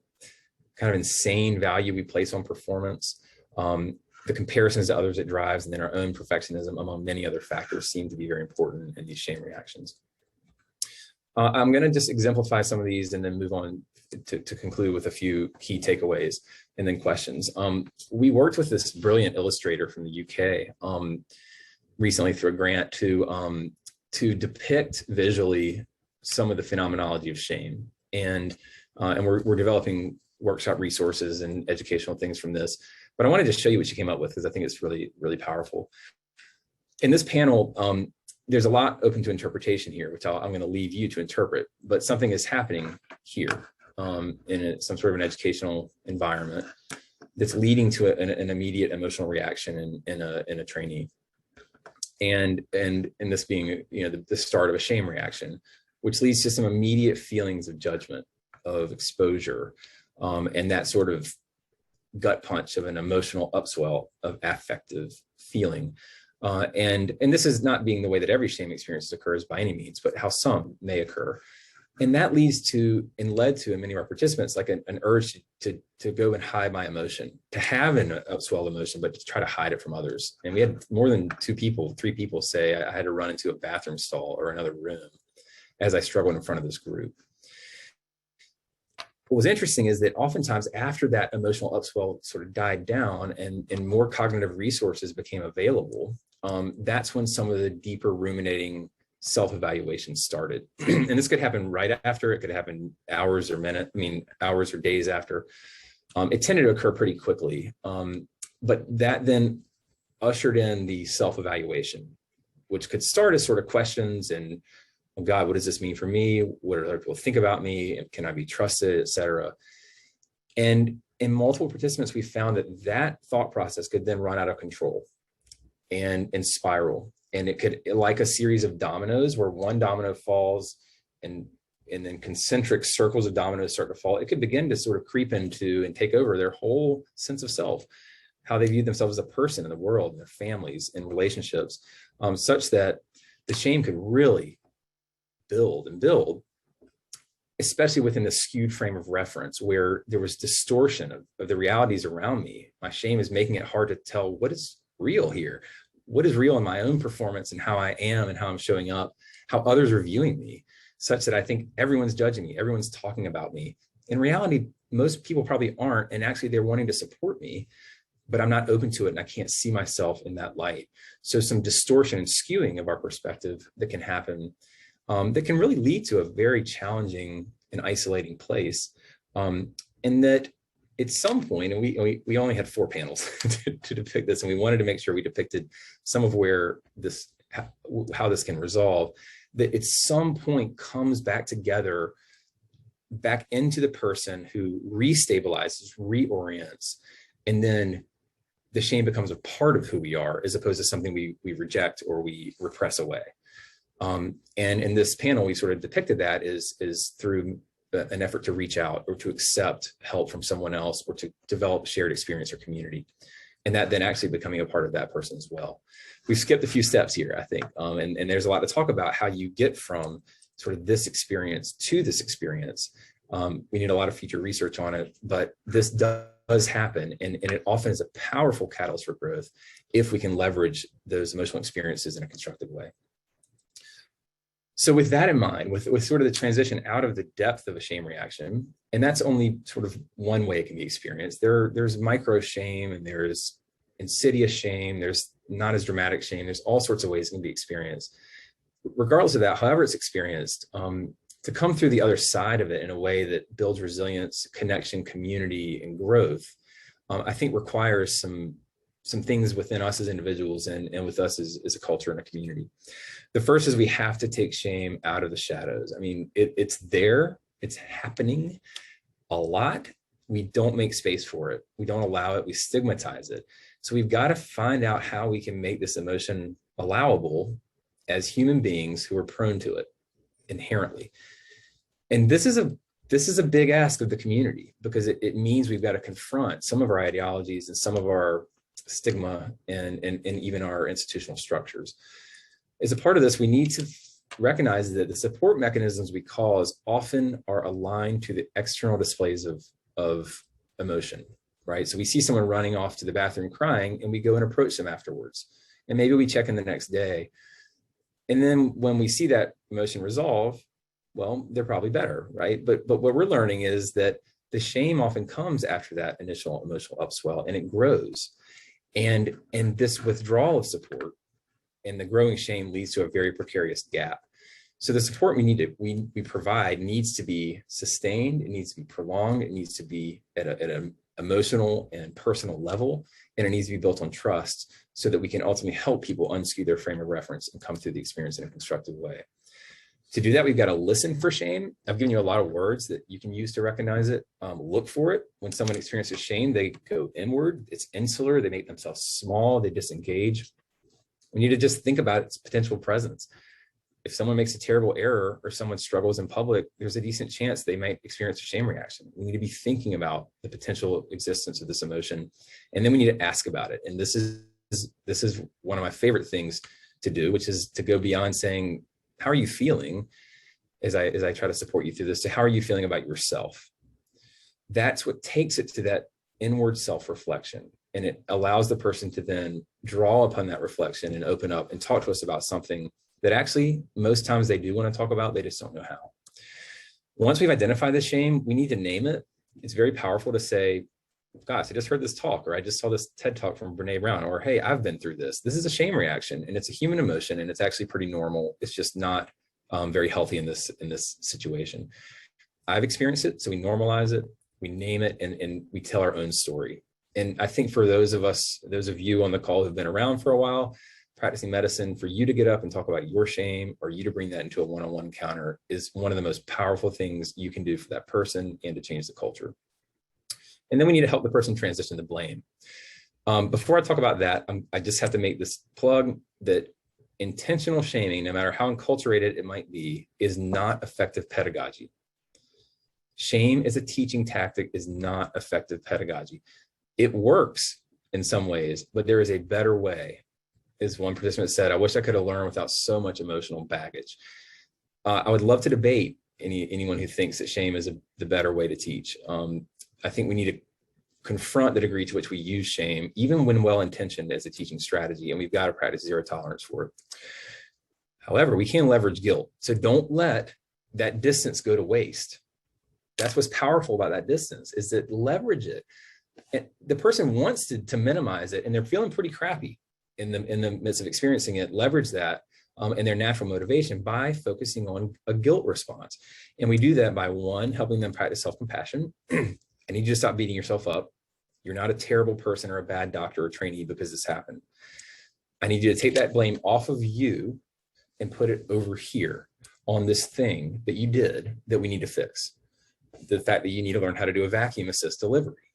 kind of insane value we place on performance, the comparisons to others it drives, and then our own perfectionism, among many other factors, seem to be very important in these shame reactions. I'm going to just exemplify some of these and then move on to conclude with a few key takeaways and then questions. We worked with this brilliant illustrator from the UK recently through a grant to depict visually some of the phenomenology of shame, and we're developing workshop resources and educational things from this. But I wanted to show you what she came up with because I think it's really, really powerful. In this panel, there's a lot open to interpretation here, which I'm going to leave you to interpret, but something is happening here in some sort of an educational environment that's leading to an immediate emotional reaction in a trainee. And this being, the start of a shame reaction, which leads to some immediate feelings of judgment, of exposure, and that sort of gut punch of an emotional upswell of affective feeling. And this is not being the way that every shame experience occurs by any means, but how some may occur. And that leads to, and led to in many of our participants, like an urge to go and hide my emotion, to have an upswell emotion, but to try to hide it from others. And we had more than 3 people say I had to run into a bathroom stall or another room as I struggled in front of this group. What was interesting is that oftentimes after that emotional upswell sort of died down and more cognitive resources became available, that's when some of the deeper ruminating self-evaluation started. And this could happen right after, it could happen hours or days after. It tended to occur pretty quickly. But that then ushered in the self-evaluation, which could start as sort of questions and, oh God, what does this mean for me? What do other people think about me? Can I be trusted, et cetera? And in multiple participants, we found that thought process could then run out of control and spiral. And it could, like a series of dominoes where one domino falls and then concentric circles of dominoes start to fall, it could begin to sort of creep into and take over their whole sense of self, how they view themselves as a person in the world, in their families, in relationships, such that the shame could really build and build, especially within the skewed frame of reference where there was distortion of the realities around me. My shame is making it hard to tell what is real here, what is real in my own performance and how I am and how I'm showing up, how others are viewing me, such that I think everyone's judging me, everyone's talking about me. In reality, most people probably aren't, and actually they're wanting to support me, but I'm not open to it and I can't see myself in that light. So some distortion and skewing of our perspective that can happen, that can really lead to a very challenging and isolating place. And that at some point, and we only had 4 panels to depict this, and we wanted to make sure we depicted some of where how this can resolve, that at some point comes back together, back into the person who restabilizes, reorients, and then the shame becomes a part of who we are, as opposed to something we reject or we repress away. And in this panel, we sort of depicted that is through an effort to reach out or to accept help from someone else or to develop shared experience or community. And that then actually becoming a part of that person as well. We've skipped a few steps here, I think. And there's a lot to talk about how you get from sort of this experience to this experience. We need a lot of future research on it, but this does happen. And it often is a powerful catalyst for growth if we can leverage those emotional experiences in a constructive way. So with that in mind, with sort of the transition out of the depth of a shame reaction, and that's only sort of one way it can be experienced. There's micro shame and there's insidious shame. There's not as dramatic shame. There's all sorts of ways it can be experienced. Regardless of that, however it's experienced, to come through the other side of it in a way that builds resilience, connection, community, and growth, I think requires some things within us as individuals and with us as a culture and a community. The first is we have to take shame out of the shadows. I mean, it's there it's happening a lot, we don't make space for it. We don't allow it. We stigmatize it. So we've got to find out how we can make this emotion allowable as human beings who are prone to it inherently. And this is a big ask of the community, because it means we've got to confront some of our ideologies and some of our stigma and even our institutional structures. As a part of this, we need to recognize that the support mechanisms we cause often are aligned to the external displays of emotion, right? So we see someone running off to the bathroom crying, and we go and approach them afterwards. And maybe we check in the next day. And then when we see that emotion resolve, well, they're probably better, right? But what we're learning is that the shame often comes after that initial emotional upswell, and it grows. And this withdrawal of support and the growing shame leads to a very precarious gap. So the support we provide needs to be sustained, it needs to be prolonged, it needs to be at an emotional and personal level, and it needs to be built on trust so that we can ultimately help people unskew their frame of reference and come through the experience in a constructive way. To do that, we've got to listen for shame. I've given you a lot of words that you can use to recognize it. Look for it. When someone experiences shame, they go inward. It's insular. They make themselves small. They disengage. We need to just think about its potential presence. If someone makes a terrible error or someone struggles in public, there's a decent chance they might experience a shame reaction. We need to be thinking about the potential existence of this emotion, and then we need to ask about it. And this is one of my favorite things to do, which is to go beyond saying, how are you feeling, as I try to support you through this, to how are you feeling about yourself? That's what takes it to that inward self-reflection. And it allows the person to then draw upon that reflection and open up and talk to us about something that actually most times they do want to talk about, they just don't know how. Once we've identified the shame, we need to name it. It's very powerful to say, gosh, I just heard this talk, or I just saw this TED talk from Brene Brown, or hey, I've been through this. This is a shame reaction, and it's a human emotion, and it's actually pretty normal. It's just not very healthy in this situation. I've experienced it, so we normalize it, we name it, and we tell our own story. And I think for those of you on the call who've been around for a while, practicing medicine, for you to get up and talk about your shame, or you to bring that into a one-on-one encounter, is one of the most powerful things you can do for that person and to change the culture. And then we need to help the person transition to blame. Before I talk about that, I just have to make this plug that intentional shaming, no matter how enculturated it might be, is not effective pedagogy. Shame as a teaching tactic is not effective pedagogy. It works in some ways, but there is a better way. As one participant said, I wish I could have learned without so much emotional baggage. I would love to debate anyone who thinks that shame is the better way to teach. I think we need to confront the degree to which we use shame, even when well-intentioned, as a teaching strategy, and we've got to practice zero tolerance for it. However, we can leverage guilt. So don't let that distance go to waste. That's what's powerful about that distance, is that leverage it. And the person wants to minimize it, and they're feeling pretty crappy in the midst of experiencing it. Leverage that and their natural motivation by focusing on a guilt response. And we do that by, one, helping them practice self-compassion. I need you to stop beating yourself up. You're not a terrible person or a bad doctor or trainee because this happened. I need you to take that blame off of you and put it over here on this thing that you did that we need to fix. The fact that you need to learn how to do a vacuum assist delivery,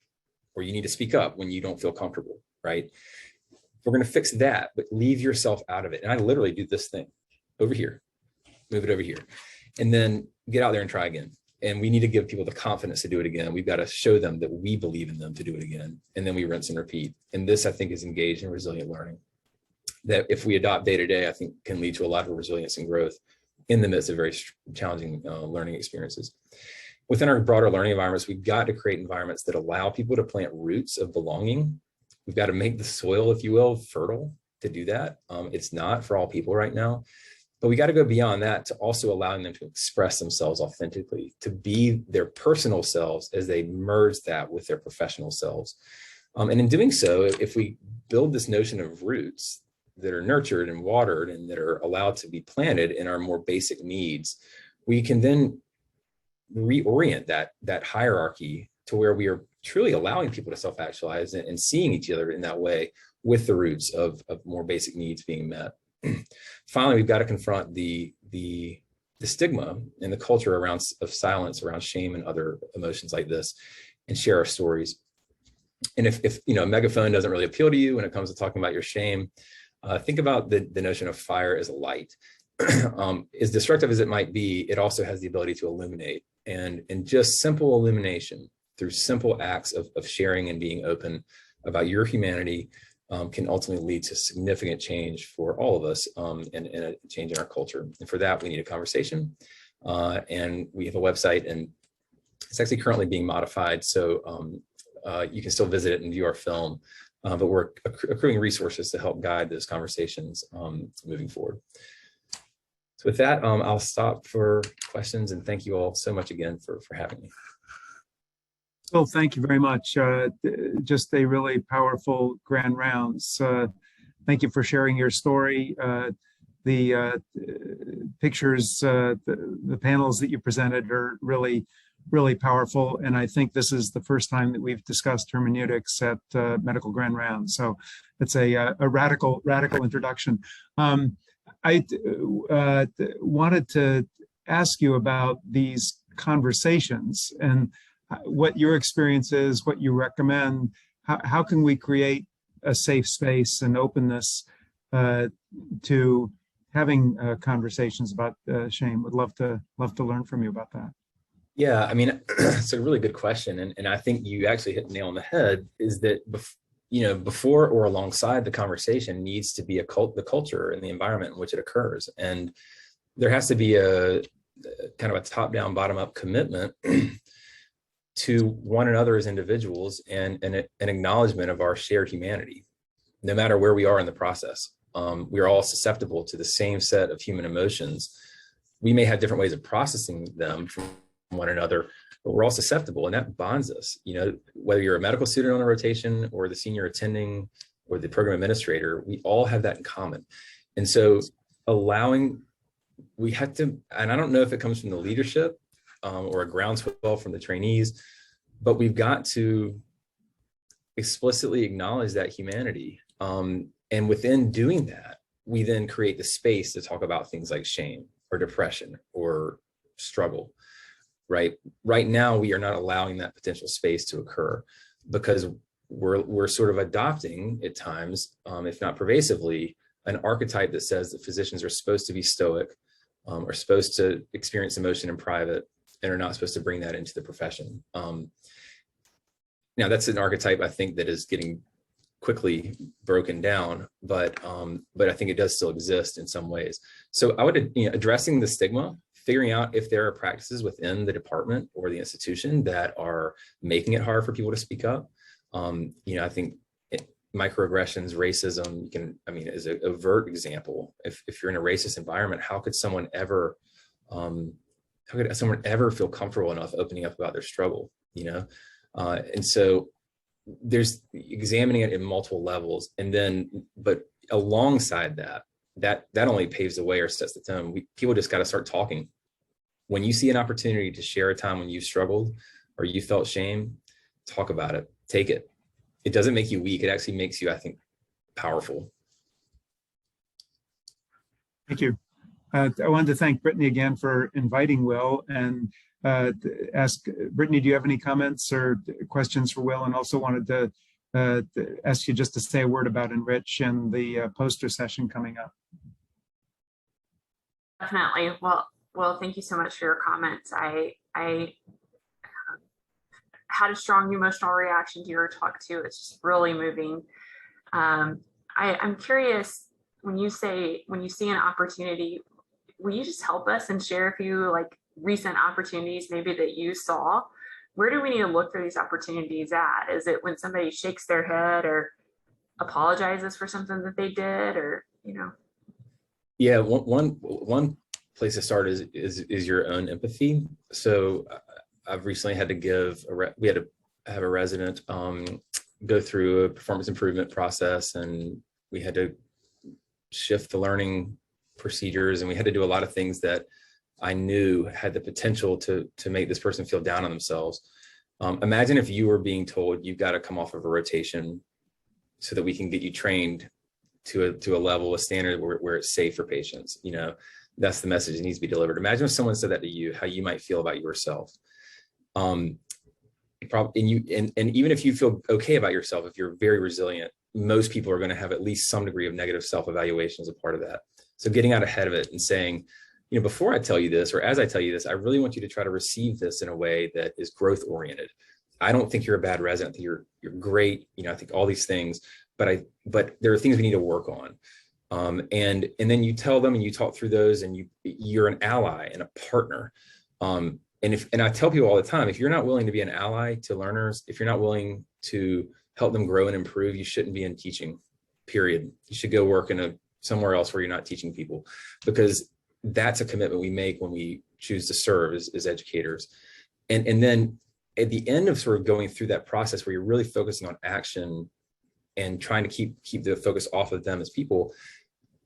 or you need to speak up when you don't feel comfortable, right? We're going to fix that, but leave yourself out of it. And I literally do this thing over here, move it over here, and then get out there and try again. And we need to give people the confidence to do it again. We've got to show them that we believe in them to do it again. And then we rinse and repeat. And this, I think, is engaged in resilient learning, that if we adopt day to day, I think can lead to a lot of resilience and growth in the midst of very challenging learning experiences. Within our broader learning environments, we've got to create environments that allow people to plant roots of belonging. We've got to make the soil, if you will, fertile to do that. It's not for all people right now. But we got to go beyond that to also allowing them to express themselves authentically, to be their personal selves as they merge that with their professional selves. And in doing so, if we build this notion of roots that are nurtured and watered and that are allowed to be planted in our more basic needs, we can then reorient that hierarchy to where we are truly allowing people to self-actualize and seeing each other in that way, with the roots of more basic needs being met. Finally, we've got to confront the the stigma and the culture of silence around shame and other emotions like this, and share our stories. And if a megaphone doesn't really appeal to you when it comes to talking about your shame, think about the notion of fire as a light. As destructive as it might be, it also has the ability to illuminate. And just simple illumination through simple acts of sharing and being open about your humanity can ultimately lead to significant change for all of us, and a change in our culture. And for that, we need a conversation. And we have a website, and it's actually currently being modified. So you can still visit it and view our film, but we're accruing resources to help guide those conversations moving forward. So with that, I'll stop for questions, and thank you all so much again for having me. Well, thank you very much. Just a really powerful grand rounds. Thank you for sharing your story. The pictures, the panels that you presented are really, really powerful. And I think this is the first time that we've discussed hermeneutics at Medical Grand Rounds. So it's a radical introduction. I wanted to ask you about these conversations and what your experience is, what you recommend. How can we create a safe space and openness to having conversations about shame? Would love to learn from you about that. Yeah, I mean, it's a really good question, and I think you actually hit the nail on the head. Is that before or alongside the conversation needs to be the culture and the environment in which it occurs, and there has to be a kind of a top-down, bottom-up commitment to one another as individuals, and an acknowledgement of our shared humanity, no matter where we are in the process. We are all susceptible to the same set of human emotions. We may have different ways of processing them from one another, but we're all susceptible, and that bonds us. Whether you're a medical student on a rotation or the senior attending or the program administrator, we all have that in common. And so we have to, and I don't know if it comes from the leadership or a groundswell from the trainees, but we've got to explicitly acknowledge that humanity. And within doing that, we then create the space to talk about things like shame or depression or struggle. Right now, we are not allowing that potential space to occur because we're sort of adopting at times, if not pervasively, an archetype that says that physicians are supposed to be stoic, are supposed to experience emotion in private, and are not supposed to bring that into the profession. Now, that's an archetype I think that is getting quickly broken down, but I think it does still exist in some ways. So I would, addressing the stigma, figuring out if there are practices within the department or the institution that are making it hard for people to speak up. I think microaggressions, racism, is an overt example. If you're in a racist environment, how could someone ever feel comfortable enough opening up about their struggle? And so there's examining it in multiple levels, and then, but alongside that only paves the way or sets the tone. People just got to start talking. When you see an opportunity to share a time when you struggled or you felt shame, talk about it, take it. It doesn't make you weak. It actually makes you, I think, powerful. Thank you. I wanted to thank Brittany again for inviting Will, and ask Brittany, do you have any comments or questions for Will? And also wanted to ask you just to say a word about ENRICH and the poster session coming up. Definitely. Well, thank you so much for your comments. I had a strong emotional reaction to your talk too. It's just really moving. I'm curious, when you see an opportunity, will you just help us and share a few recent opportunities maybe that you saw? Where do we need to look for these opportunities at? Is it when somebody shakes their head or apologizes for something that they did, or Yeah, one place to start is your own empathy. So I've recently had to have a resident go through a performance improvement process, and we had to shift the learning procedures, and we had to do a lot of things that I knew had the potential to make this person feel down on themselves. Imagine if you were being told you've got to come off of a rotation so that we can get you trained to a level, a standard where it's safe for patients. That's the message that needs to be delivered. Imagine if someone said that to you, how you might feel about yourself. And even if you feel okay about yourself, if you're very resilient, most people are going to have at least some degree of negative self-evaluation as a part of that. So getting out ahead of it and saying, before I tell you this, or as I tell you this, I really want you to try to receive this in a way that is growth oriented. I don't think you're a bad resident. I think you're great. I think all these things, but there are things we need to work on. And then you tell them and you talk through those, and you're an ally and a partner. And I tell people all the time, if you're not willing to be an ally to learners, if you're not willing to help them grow and improve, you shouldn't be in teaching, period. You should go work somewhere else where you're not teaching people, because that's a commitment we make when we choose to serve as educators. And then at the end of sort of going through that process where you're really focusing on action and trying to keep the focus off of them as people,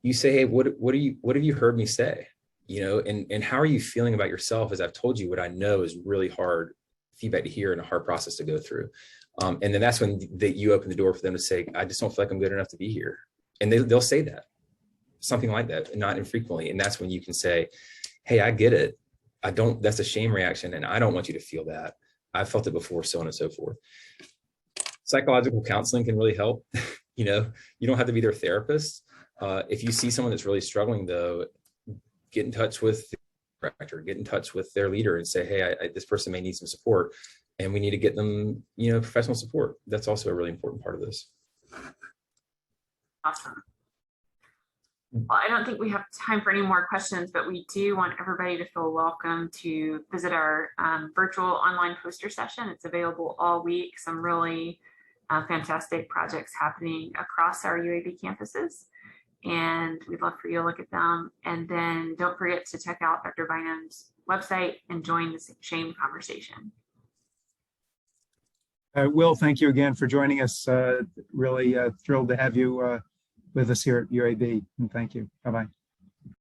you say, hey, what have you heard me say? And how are you feeling about yourself? As I've told you, what I know is really hard feedback to hear and a hard process to go through. And then that's when you open the door for them to say, I just don't feel like I'm good enough to be here. And they'll say that, something like that, not infrequently. And that's when you can say, hey, I get it. That's a shame reaction. And I don't want you to feel that. I've felt it before, so on and so forth. Psychological counseling can really help. You don't have to be their therapist. If you see someone that's really struggling, though, get in touch with the director, get in touch with their leader and say, hey, this person may need some support, and we need to get them, professional support. That's also a really important part of this. Awesome. Well, I don't think we have time for any more questions, but we do want everybody to feel welcome to visit our virtual online poster session. It's available all week. Some really fantastic projects happening across our UAB campuses, and we'd love for you to look at them. And then don't forget to check out Dr. Bynum's website and join the shame conversation. Will, thank you again for joining us. Really thrilled to have you with us here at UAB, and thank you. Bye-bye.